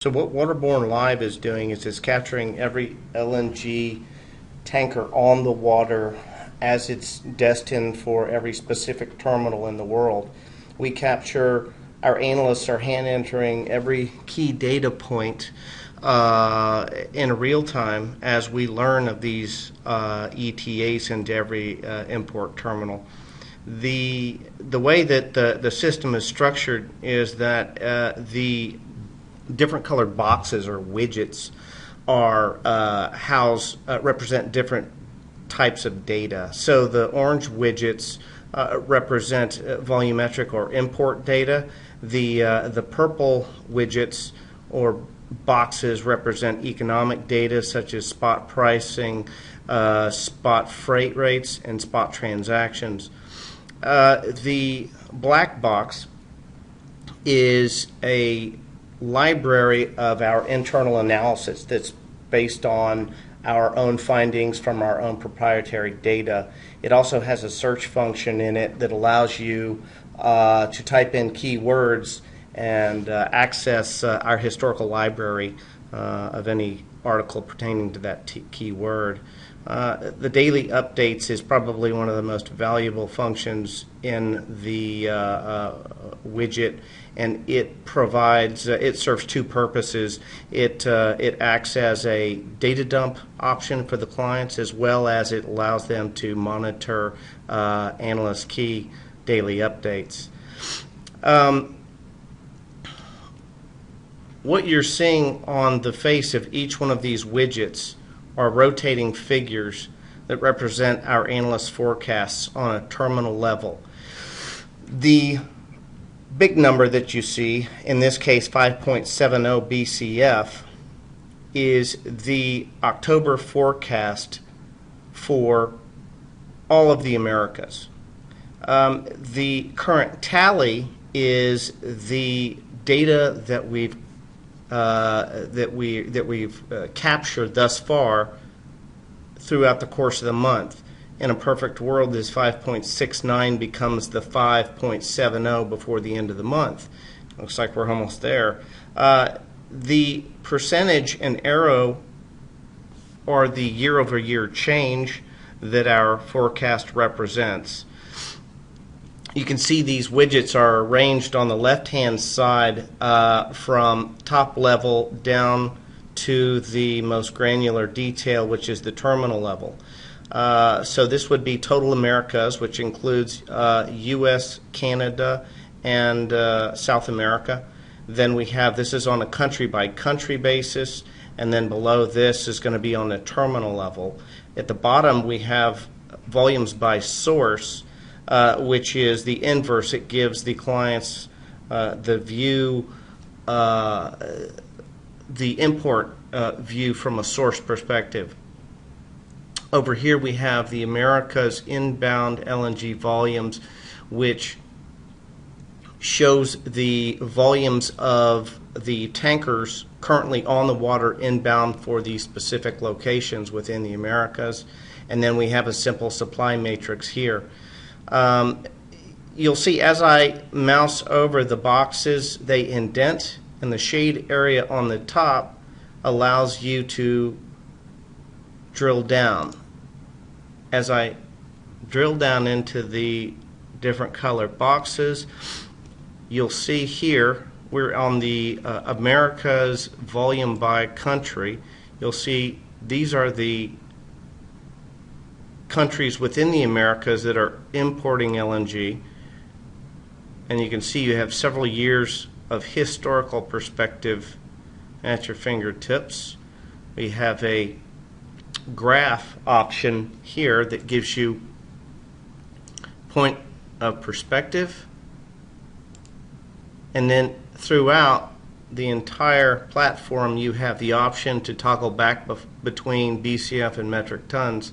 So what WaterborneLive is doing is it's capturing every LNG tanker on the water as it's destined for every specific terminal in the world. We capture, our analysts are hand entering every key data point in real time as we learn of these ETAs into every import terminal. The way that the system is structured is that the different colored boxes or widgets are represent different types of data. So the orange widgets represent volumetric or import data. The purple widgets or boxes represent economic data such as spot pricing, spot freight rates, and spot transactions. The black box is a library of our internal analysis that's based on our own findings from our own proprietary data. It also has a search function in it that allows you to type in keywords and access our historical library of any article pertaining to that keyword. The daily updates is probably one of the most valuable functions in the widget, and it provides, it serves two purposes. It acts as a data dump option for the clients, as well as it allows them to monitor analyst key daily updates. What you're seeing on the face of each one of these widgets are rotating figures that represent our analyst forecasts on a terminal level. The big number that you see, in this case 5.70 BCF, is the October forecast for all of the Americas. The current tally is the data that we've captured thus far throughout the course of the month. In a perfect world, this 5.69 becomes the 5.70 before the end of the month. Looks like we're almost there. The percentage and arrow are the year-over-year change that our forecast represents. You can see these widgets are arranged on the left-hand side from top level down to the most granular detail, which is the terminal level. So this would be total Americas, which includes U.S., Canada, and South America. Then we have, this is on a country-by-country basis, and then below this is going to be on the terminal level. At the bottom we have volumes by source, which is the inverse. It gives the clients the view, the import view from a source perspective. Over here we have the Americas inbound LNG volumes, which shows the volumes of the tankers currently on the water inbound for these specific locations within the Americas. And then we have a simple supply matrix here. You'll see as I mouse over the boxes, they indent, and the shade area on the top allows you to drill down. As I drill down into the different color boxes, you'll see here we're on the Americas volume by country. You'll see these are the countries within the Americas that are importing LNG, and you can see you have several years of historical perspective at your fingertips. We have a graph option here that gives you point of perspective, and then throughout the entire platform you have the option to toggle back between BCF and metric tons.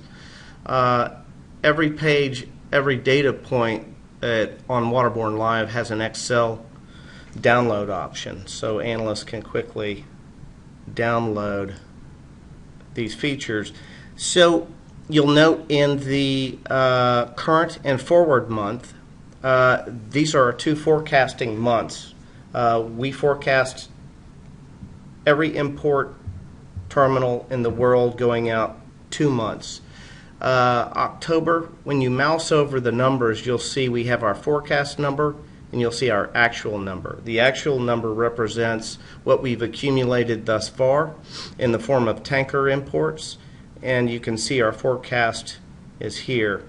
Every page, every data point on WaterborneLive has an Excel download option, so analysts can quickly download these features. So you'll note in the current and forward month, these are our two forecasting months. We forecast every import terminal in the world going out 2 months. October, when you mouse over the numbers, you'll see we have our forecast number and you'll see our actual number. The actual number represents what we've accumulated thus far in the form of tanker imports, and you can see our forecast is here.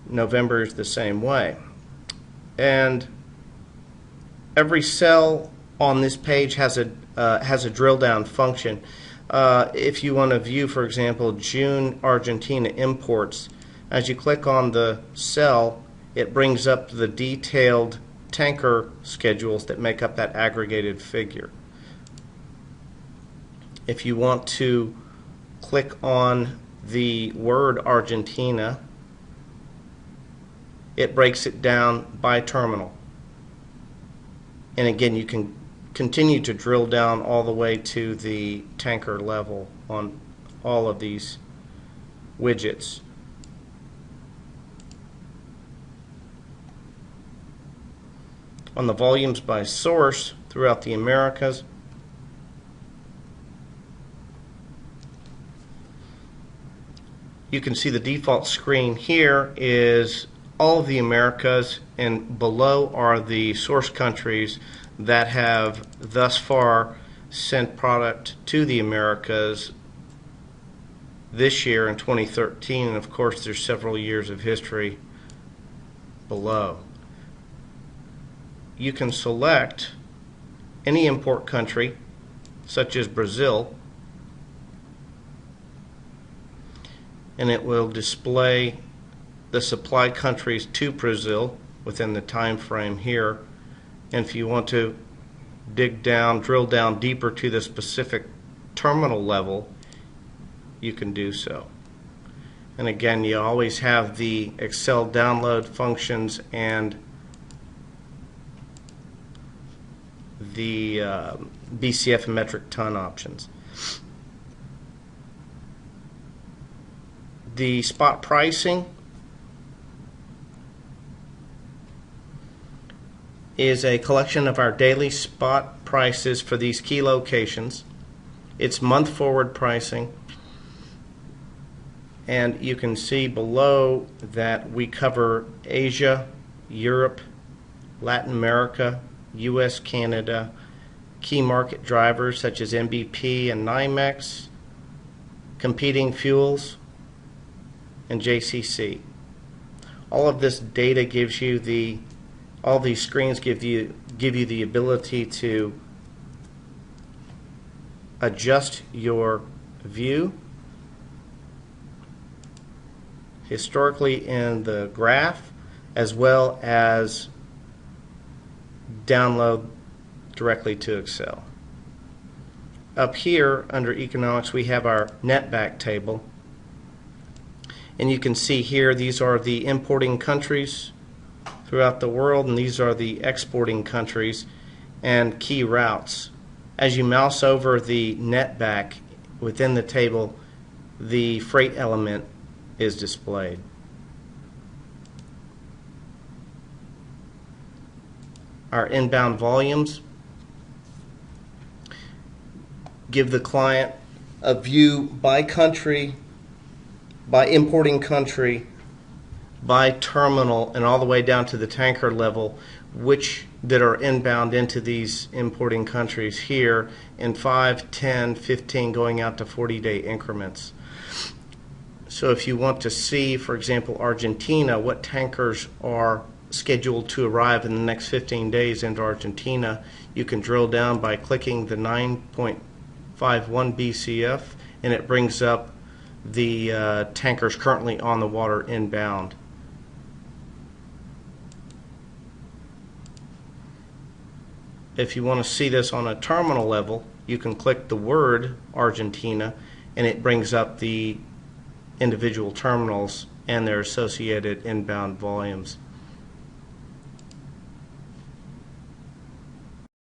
November is the same way. And every cell on this page has a drill down function. If you want to view, for example, June Argentina imports, as you click on the cell, it brings up the detailed tanker schedules that make up that aggregated figure. If you want to click on the word Argentina, it breaks it down by terminal. And again, you can continue to drill down all the way to the tanker level on all of these widgets. On the volumes by source throughout the Americas, you can see the default screen here is all of the Americas, and below are the source countries that have thus far sent product to the Americas this year in 2013, and of course there's several years of history below. You can select any import country, such as Brazil, and it will display the supply countries to Brazil within the time frame here. And if you want to dig down, drill down deeper to the specific terminal level, you can do so. And again, you always have the Excel download functions and the BCF and metric ton options. The spot pricing is a collection of our daily spot prices for these key locations. It's month forward pricing, and you can see below that we cover Asia, Europe, Latin America, US, Canada, key market drivers such as MBP and NYMEX, competing fuels, and JCC. All of this data gives you all these screens give you the ability to adjust your view historically in the graph, as well as download directly to Excel. Up here under economics, we have our netback table, and you can see here these are the importing countries throughout the world, and these are the exporting countries and key routes. As you mouse over the netback within the table, the freight element is displayed. Our inbound volumes give the client a view by country, by importing country, by terminal, and all the way down to the tanker level, which that are inbound into these importing countries here in 5, 10, 15, going out to 40-day increments. So if you want to see, for example, Argentina, what tankers are scheduled to arrive in the next 15 days into Argentina, you can drill down by clicking the 9.51 BCF, and it brings up the tankers currently on the water inbound. If you want to see this on a terminal level, you can click the word Argentina, and it brings up the individual terminals and their associated inbound volumes.